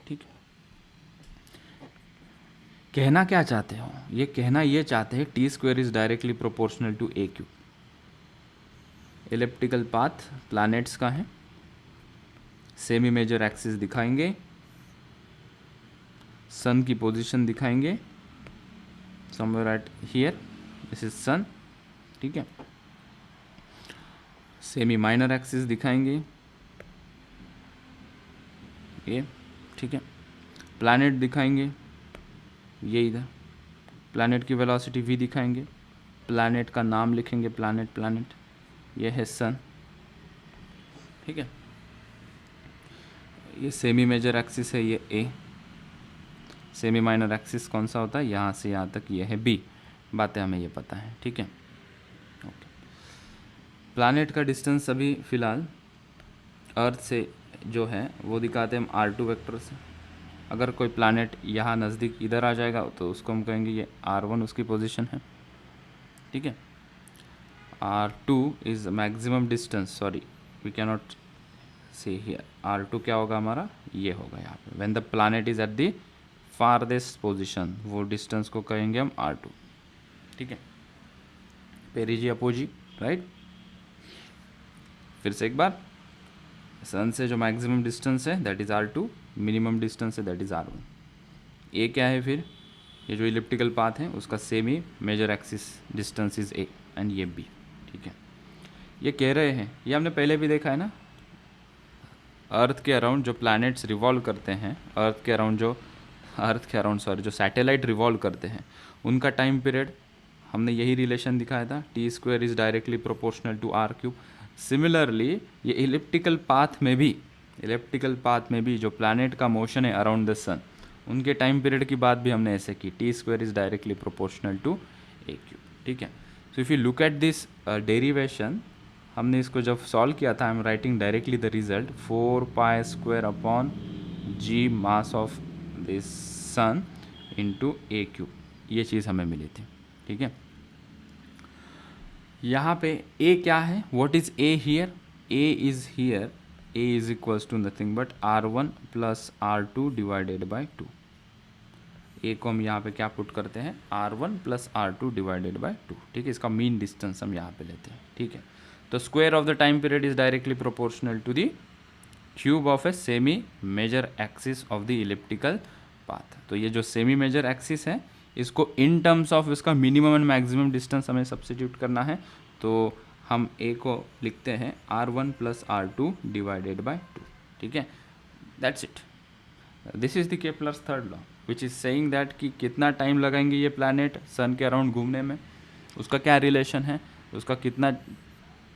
ठीक है, कहना क्या चाहते हो, ये कहना ये चाहते हैं T square is directly proportional to a cube. Elliptical path planets का है, सेमी मेजर एक्सिस दिखाएंगे, सन की पोजीशन दिखाएंगे somewhere at here, this is sun. ठीक है, सेमी माइनर एक्सिस दिखाएंगे ये। ठीक है, प्लैनेट दिखाएंगे, ये इधर प्लैनेट की वेलोसिटी v दिखाएंगे, प्लैनेट का नाम लिखेंगे, प्लैनेट, ये है सन, ठीक है। ये सेमी मेजर एक्सिस है, ये a, सेमी माइनर एक्सिस कौन सा होता है, यहाँ से यहाँ तक ये है b, बातें हमें ये पता है, ठीक है। ओके, प्लैनेट का डिस्टेंस अभी फ़िलहाल अर्थ से जो है वो दिखाते हैं हम r2 वेक्टर से। अगर कोई प्लैनेट यहाँ नज़दीक इधर आ जाएगा तो उसको हम कहेंगे ये r1 उसकी पोजीशन है, ठीक है। r2 is maximum distance, sorry we can not see here, r2 क्या होगा हमारा, ये होगा यहाँ पे, when the planet is at the farthest position, वो डिस्टेंस को कहेंगे हम r2, ठीक है। Perigee apogee, right. फिर से एक बार, सन से जो मैक्सिमम डिस्टेंस है that is r2, minimum distance है दैट इज़ r1। ए क्या है फिर, ये जो इलिप्टिकल पाथ है उसका semi major axis distance is a and ये b, ठीक है। ये कह रहे हैं, ये हमने पहले भी देखा है ना, अर्थ के अराउंड जो प्लैनेट्स रिवॉल्व करते हैं, अर्थ के अराउंड सॉरी जो सैटेलाइट रिवॉल्व करते हैं, उनका टाइम पीरियड हमने यही रिलेशन दिखाया था, t² is directly proportional to r³। Similarly ये इलिप्टिकल पाथ में भी जो प्लैनेट का मोशन है अराउंड द सन, उनके टाइम पीरियड की बात भी हमने ऐसे की, t² is directly proportional to a³, ठीक है। So if you look at this derivation, हमने इसको जब सॉल्व किया था, I am writing directly the result, 4π² upon g mass of this sun into a³, ये चीज़ हमें मिली थी, ठीक है। यहाँ पे a क्या है, what is a here, a is here, a is equals to nothing but r1 plus r2 divided by 2। a को हम यहाँ पे क्या पुट करते हैं, r1 plus r2 divided by 2, ठीक है। इसका मीन डिस्टेंस हम यहाँ पे लेते हैं, ठीक है। तो square of the time period is directly proportional to the cube of a semi major axis of the elliptical path. तो ये जो सेमी मेजर एक्सिस है, इसको इन टर्म्स ऑफ इसका मिनिमम एंड मैक्सिमम डिस्टेंस हमें सब्स्टिट्यूट करना है, तो हम a को लिखते हैं r1 plus r2 divided by 2, ठीक है। That's it, this is the Kepler's third law which is saying that कि कितना टाइम लगाएंगे ये प्लैनेट सन के अराउंड घूमने में, उसका क्या रिलेशन है, उसका कितना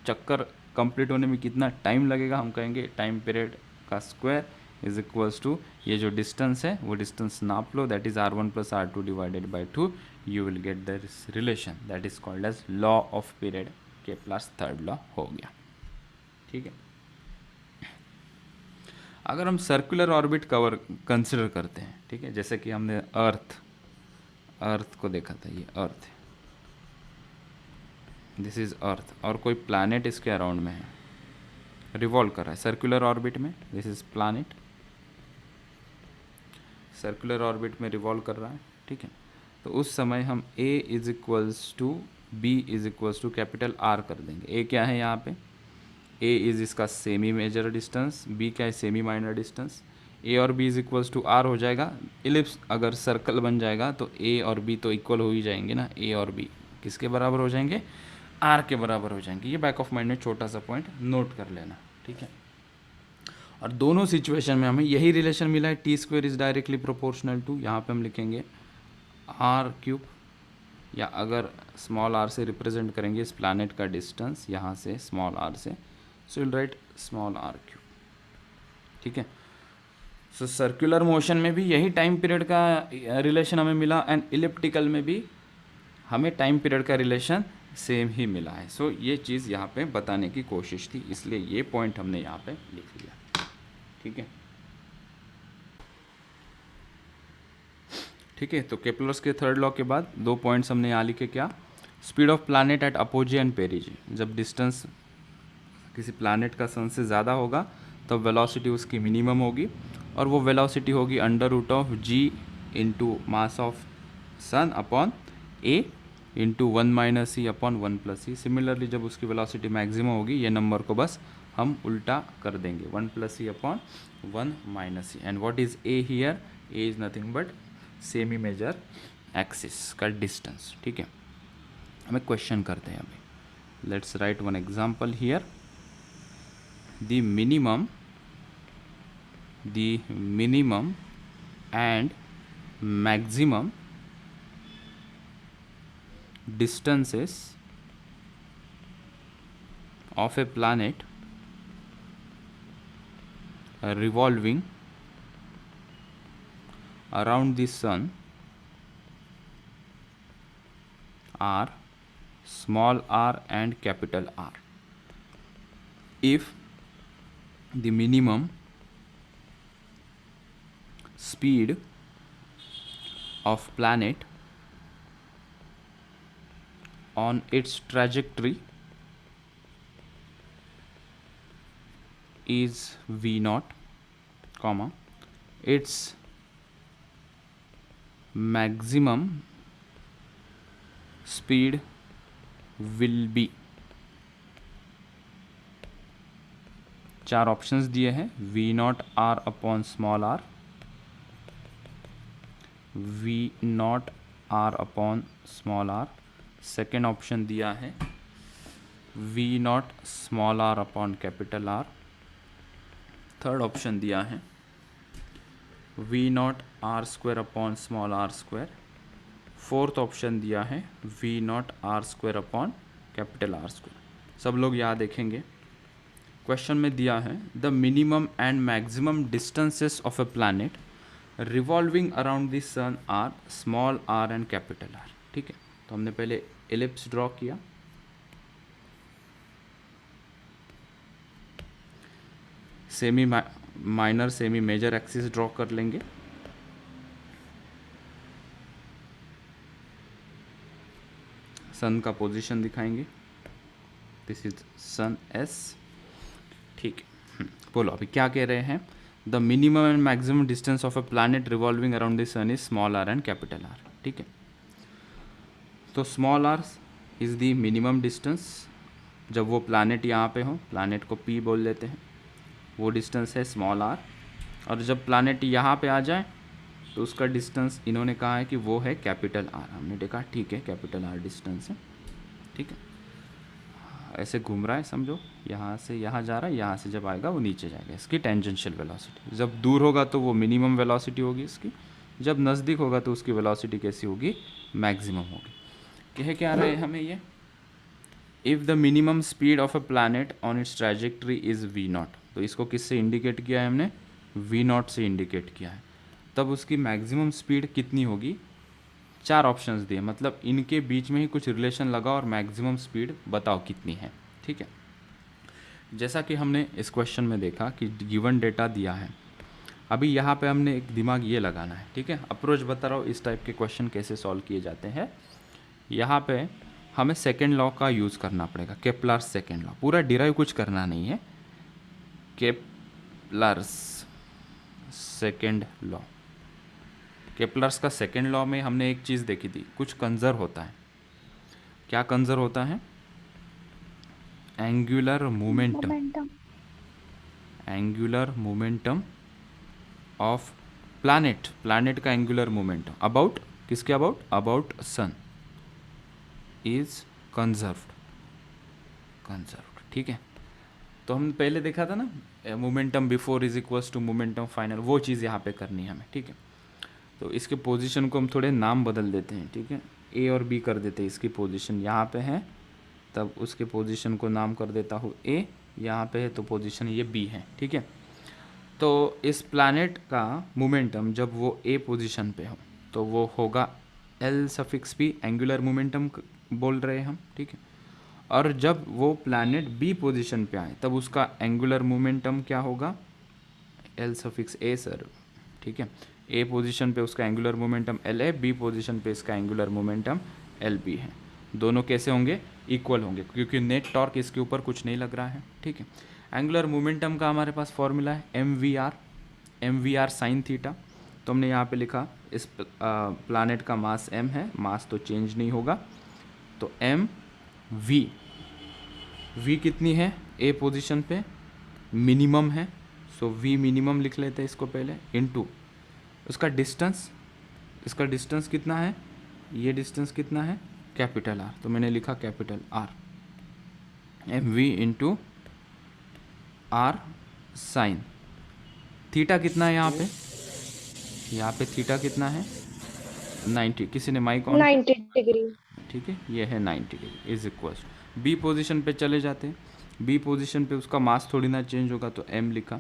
चक्कर कंप्लीट होने में कितना टाइम लगेगा, हम कहेंगे टाइम पीरियड का स्क्वायर इज इक्वल्स टू ये जो डिस्टेंस है वो डिस्टेंस नाप लो, that is r1 plus r2 divided by 2, you will get the relation that is called as law of period, Kepler's third law हो गया, ठीक है। अगर हम सर्कुलर ऑर्बिट कंसिडर करते हैं, ठीक है, जैसे कि हमने अर्थ को देखा था, ये अर्थ है, दिस इज अर्थ, और कोई प्लैनेट इसके अराउंड में है, रिवॉल्व कर रहा है सर्कुलर ऑर्बिट में, this is planet circular orbit में रिवॉल्व कर रहा है, ठीक है। तो उस समय हम a is equals to b is equals to capital R कर देंगे। a क्या है यहाँ पे, a इज इसका सेमी मेजर डिस्टेंस, b क्या है सेमी माइनर डिस्टेंस, a और b is equals to R हो जाएगा। इलिप्स अगर सर्कल बन जाएगा तो a और b तो इक्वल हो ही जाएंगे ना, a और b किसके बराबर हो जाएंगे, R के बराबर हो जाएंगे। ये बैक ऑफ माइंड में छोटा सा पॉइंट नोट कर लेना, ठीक है। और दोनों सिचुएशन में हमें यही रिलेशन मिला है, t² is directly proportional to, यहाँ पे हम लिखेंगे r³, या अगर स्मॉल r से रिप्रेजेंट करेंगे इस प्लैनेट का डिस्टेंस यहाँ से स्मॉल r से, so will write small r³, ठीक है। सो सर्कुलर मोशन में भी यही टाइम पीरियड का रिलेशन हमें मिला, एंड इलिप्टिकल में भी हमें टाइम पीरियड का रिलेशन सेम ही मिला है। सो ये चीज़ यहाँ पे बताने की कोशिश थी, इसलिए ये पॉइंट हमने यहाँ पे लिख लिया, ठीक है। ठीक है, तो केपलर्स के थर्ड लॉ के बाद 2 पॉइंट्स हमने यहाँ लिखे, क्या, speed of planet at apogee and perigee, जब डिस्टेंस किसी प्लैनेट का सन से ज़्यादा होगा तब वेलोसिटी उसकी मिनिमम होगी, और वो वेलोसिटी होगी √g into mass of sun upon a into 1 - e upon 1 + e। Similarly जब उसकी वेलोसिटी मैक्सिमम होगी, ये नंबर को बस हम उल्टा कर देंगे, 1 + e upon 1 - e। And what is a here, a is nothing but semi major axis का डिस्टेंस, ठीक है। हमें क्वेश्चन करते हैं अभी, let's write one example here, the minimum and maximum distances of a planet revolving around the sun are small r and capital R. If the minimum speed of planet on its trajectory is v naught, comma, its maximum speed will be, चार options दिए हैं, v not r upon small r, v not r upon small r, second option दिया है v not small r upon capital R, third option दिया है v not r square upon small r square, fourth option दिया है v not r square upon capital R square. सब लोग यहाँ देखेंगे, क्वेश्चन में दिया है the minimum and maximum distances of A planet revolving around the sun are small r and capital R। ठीक है, तो हमने पहले एलिप्स ड्रॉ किया, semi minor semi major axis draw कर लेंगे, सन का पोजीशन दिखाएंगे, दिस इज सन एस। ठीक है, बोलो अभी क्या कह रहे हैं, the minimum and maximum distance of a planet revolving around the sun is small r and capital R। ठीक है, तो small r is the minimum distance, जब वो प्लैनेट यहाँ पे हो, प्लैनेट को p बोल लेते हैं, वो डिस्टेंस है स्मॉल r, और जब प्लैनेट यहाँ पे आ जाए तो उसका डिस्टेंस इन्होंने कहा है कि वो है कैपिटल R। हमने देखा ठीक है कैपिटल R डिस्टेंस है। ठीक है, ऐसे घूम रहा है समझो, यहाँ से यहाँ जा रहा है, यहाँ से जब आएगा वो नीचे जाएगा, इसकी टेंजेंशियल वेलोसिटी। जब दूर होगा तो वो मिनिमम वेलोसिटी होगी इसकी, जब नज़दीक होगा तो उसकी वेलोसिटी कैसी होगी, मैक्सिमम होगी। कह क्या रहे हैं हमें ये, if the minimum speed of a planet on it's trajectory is v not, तो इसको किससे इंडिकेट किया है हमने, v नॉट से इंडिकेट किया है, तब उसकी मैक्सिमम स्पीड कितनी होगी, चार ऑप्शंस दिए, मतलब इनके बीच में ही कुछ रिलेशन लगा और मैक्सिमम स्पीड बताओ कितनी है। ठीक है, जैसा कि हमने इस क्वेश्चन में देखा कि गिवन डेटा दिया है, अभी यहाँ पे हमने एक दिमाग ये लगाना है। ठीक है, अप्रोच बता रहा हूँ इस टाइप के क्वेश्चन कैसे सॉल्व किए जाते हैं। यहाँ पे हमें सेकेंड लॉ का यूज़ करना पड़ेगा, केप्लर्स सेकेंड लॉ, पूरा डिराइव कुछ करना नहीं है, केप्लर्स सेकेंड लॉ। केप्लर्स का सेकेंड लॉ में हमने एक चीज़ देखी थी, कुछ कंजर्व होता है। क्या कंजर्व होता है, angular momentum, angular momentum of planet, planet का एंगुलर मोमेंटम अबाउट किसके about, about sun is conserved, conserved. ठीक है, तो हम पहले देखा था ना, momentum before is equals to momentum final, वो चीज़ यहाँ पे करनी है हमें। ठीक है, तो इसके पोजीशन को हम थोड़े नाम बदल देते हैं। ठीक है, ए और बी कर देते हैं, इसकी पोजीशन यहाँ पे है तब उसके पोजीशन को नाम कर देता हूँ ए, यहाँ पे है तो पोजीशन ये बी है। ठीक है, तो इस प्लैनेट का मोमेंटम जब वो ए पोजीशन पे हो तो वो होगा L suffix P, angular momentum बोल रहे हैं हम। ठीक है, और जब वो प्लैनेट बी पोजीशन पे आए तब उसका एंगुलर मोमेंटम क्या होगा, एल सफिक्स ए सर। ठीक है, ए पोजीशन पे उसका एंगुलर मोमेंटम एल है, बी पोजीशन पे इसका एंगुलर मोमेंटम एल बी है। दोनों कैसे होंगे, इक्वल होंगे, क्योंकि नेट टॉर्क इसके ऊपर कुछ नहीं लग रहा है। ठीक है, एंगुलर मोमेंटम का हमारे पास फॉर्मूला है m v r sine theta. तो हमने यहाँ पे लिखा इस प्लैनेट का मास m है, मास तो चेंज नहीं होगा, तो एम वी कितनी है, ए पोजीशन पे मिनिमम है, सो वी मिनिमम लिख लेते हैं इसको पहले, इनटू उसका डिस्टेंस, इसका डिस्टेंस कितना है, ये डिस्टेंस कितना है, कैपिटल आर, तो मैंने लिखा capital r, m v into r sine theta कितना है यहाँ पे, यहाँ पे थीटा कितना है 90, किसी ने माइक ऑन किया? 90 डिग्री। ठीक है, ये है 90 degree is equal B position पे चले जाते हैं। बी पोजीशन पे उसका मास थोड़ी ना चेंज होगा, तो m लिखा।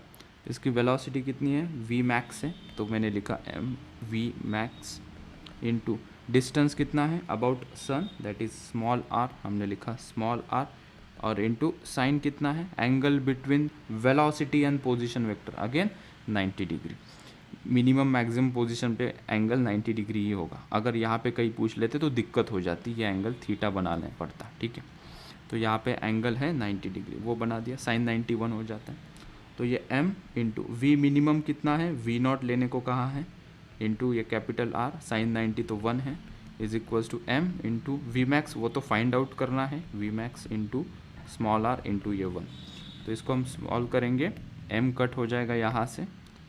इसकी वेलोसिटी कितनी है v मैक्स है, तो मैंने लिखा m v max into distance कितना है about sun, that is small r, हमने लिखा स्मॉल r, और इनटू साइन कितना है angle between velocity and position vector, again 90 degree. Minimum maximum position पे एंगल 90 डिग्री ही होगा। अगर यहाँ पे कहीं पूछ लेते तो दिक्कत हो जाती, ये एंगल थीटा बनाना पड़ता, ठीक है। तो यहाँ पे एंगल है 90 डिग्री, वो बना दिया, साइन 91 हो जाता है। तो ये m इंटू वी मिनिमम कितना है, v नॉट लेने को कहा है, इंटू ये कैपिटल R, साइन 90 तो 1 है, is equals to m into v max, वो तो फाइंड आउट करना है, v max into small r into ये 1। तो इसको हम सॉल्व करेंगे, m कट हो जाएगा यहाँ से,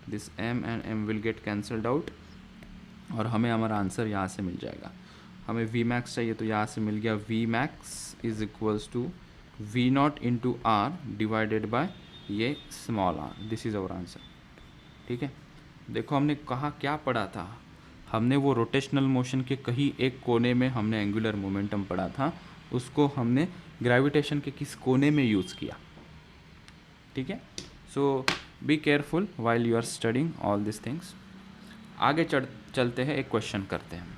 this m and m will get cancelled out, और हमें हमारा आंसर यहाँ से मिल जाएगा। हमें वी मैक्स चाहिए, तो यहाँ से मिल गया V max is equals to V naught into R divided by ये small R, this is our answer, ठीक है। देखो हमने कहा क्या पढ़ा था, हमने वो रोटेशनल मोशन के कहीं एक कोने में हमने एंगुलर मोमेंटम पढ़ा था, उसको हमने ग्रेविटेशन के किस कोने में यूज़ किया, ठीक है। So be careful while you are studying all this things. आगे चलते हैं, एक क्वेश्चन करते हैं।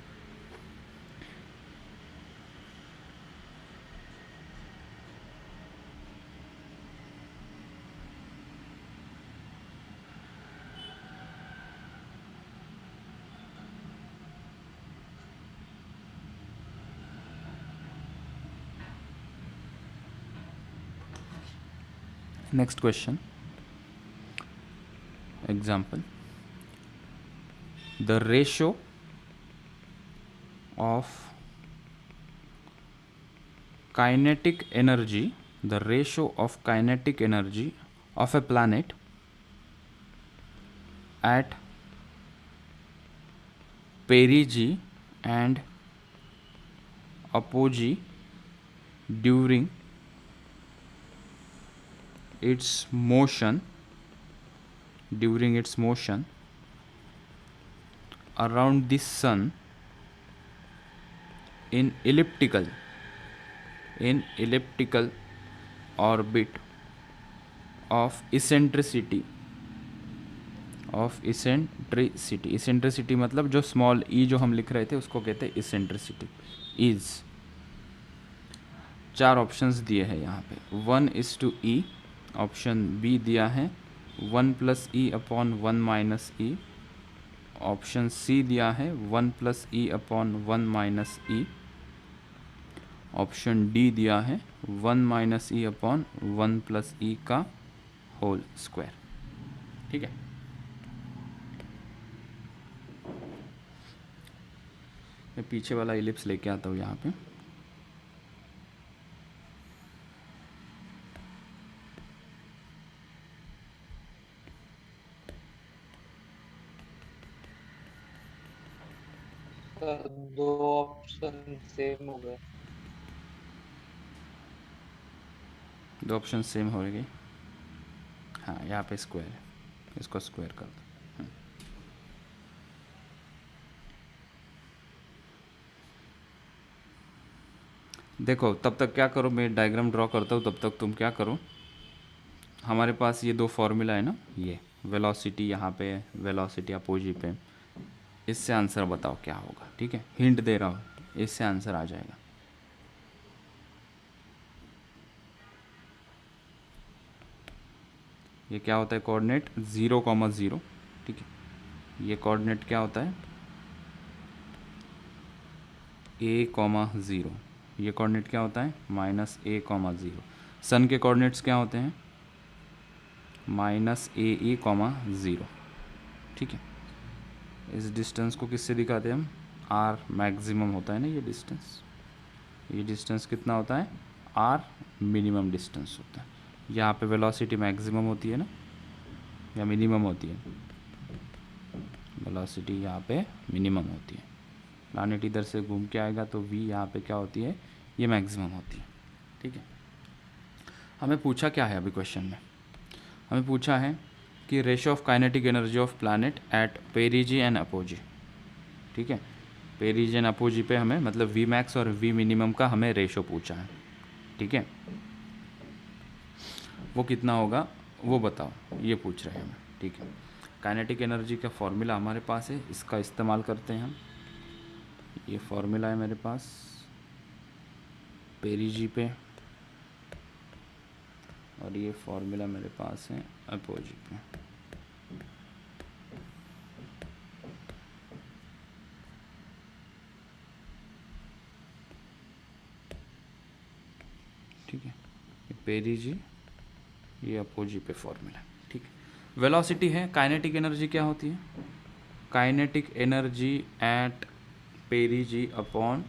Next question. Example. The ratio of kinetic energy, the ratio of kinetic energy of a planet at perigee and apogee during its motion around the sun in elliptical orbit of eccentricity मतलब जो small ई जो हम लिख रहे थे उसको कहते हैं इसेंट्रिसिटी, इज। 4 ऑप्शंस दिए हैं यहाँ पे, 1:e, ऑप्शन बी दिया है 1+e/1 - e, ऑप्शन सी दिया है 1+e/1 - e, ऑप्शन डी दिया है 1 - e/1 + e का होल स्क्वायर, ठीक है। मैं पीछे वाला इलिप्स लेके आता हूँ यहाँ पे। दो ऑप्शन सेम हो गए, 2 ऑप्शन सेम हो गए, हाँ यहाँ पे स्क्वायर है, इसको स्क्वायर कर दो। देखो तब तक क्या करो, मैं डायग्राम ड्रॉ करता हूँ, तब तक तुम क्या करो, हमारे पास ये 2 फॉर्मूला है ना, ये वेलोसिटी यहाँ पे, वेलोसिटी अपोजी पे, इससे आंसर बताओ क्या होगा, ठीक है। हिंट दे रहा हूँ, इससे आंसर आ जाएगा। ये क्या होता है, कोऑर्डिनेट 0,0, ठीक है। ये कोऑर्डिनेट क्या होता है, a,0, ये कोऑर्डिनेट क्या होता है -a,0। सन के कोऑर्डिनेट्स क्या होते हैं -ae,0, ठीक है। इस डिस्टेंस को किससे दिखाते हैं हम, r मैक्सिमम होता है ना ये डिस्टेंस कितना होता है, r मिनिमम डिस्टेंस होता है। यहाँ पे वेलोसिटी मैक्सिमम होती है ना, या मिनिमम होती है, वेलोसिटी यहाँ पे मिनिमम होती है। प्लैनेट इधर से घूम के आएगा तो v यहाँ पे क्या होती है, ये मैक्सिमम होती है, ठीक है। हमें पूछा क्या है अभी क्वेश्चन में, हमें पूछा है कि ratio of kinetic energy of planet at perigee and apogee, ठीक है। पेरिजी एंड अपोजी पे हमें मतलब वी मैक्स और वी मिनिमम का हमें रेशियो पूछा है, ठीक है। वो कितना होगा वो बताओ, ये पूछ रहे हैं हमें, ठीक है। काइनेटिक एनर्जी का फॉर्मूला हमारे पास है, इसका इस्तेमाल करते हैं हम। ये फॉर्मूला है मेरे पास पेरिजी पे, और ये फॉर्मूला मेरे पास है अपोजी पे। ठीक है, ये पेरिजी, ये अपोजी पे फॉर्मूला, ठीक है। वेलोसिटी है, काइनेटिक एनर्जी क्या होती है? Kinetic energy at perigee upon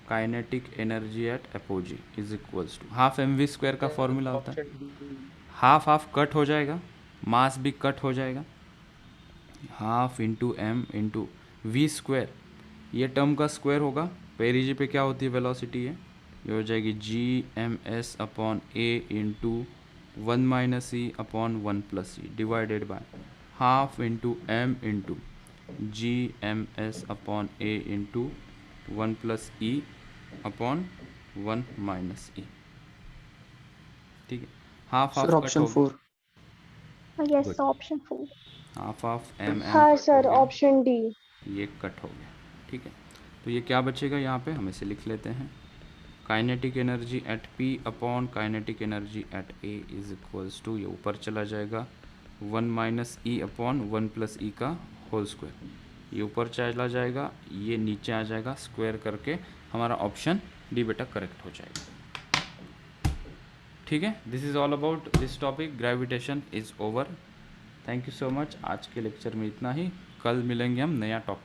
kinetic energy at apogee is equals to half mv² का फॉर्मूला होता है। Option D. Half half cut हो जाएगा, मास भी कट हो जाएगा, half into M into v square, ये टर्म का स्क्वायर होगा। पेरिजी पे क्या होती है वेलोसिटी है, ये हो जाएगी G M S upon A into 1 minus E upon 1 plus E divided by half into M into G M S upon A into 1 plus E upon 1 minus E, ठीक है। Half half sir cut option हो गया, 4। Good. Yes option 4। Half half M हाँ cut हो sir गया, option D. ये cut हो गया, ठीक है। तो ये क्या बचेगा यहाँ पे, हम इसे लिख लेते हैं। Kinetic energy at P upon kinetic energy at A is equals to, ये ऊपर चला जाएगा 1 माइनस ई अपॉन 1 प्लस ई का होल स्क्वायर, ये ऊपर चला जाएगा, ये नीचे आ जाएगा, स्क्वायर करके हमारा ऑप्शन डी बेटा करेक्ट हो जाएगा, ठीक है। This is all about this topic, gravitation is over. Thank you so much. आज के लेक्चर में इतना ही, कल मिलेंगे हम नया टॉपिक।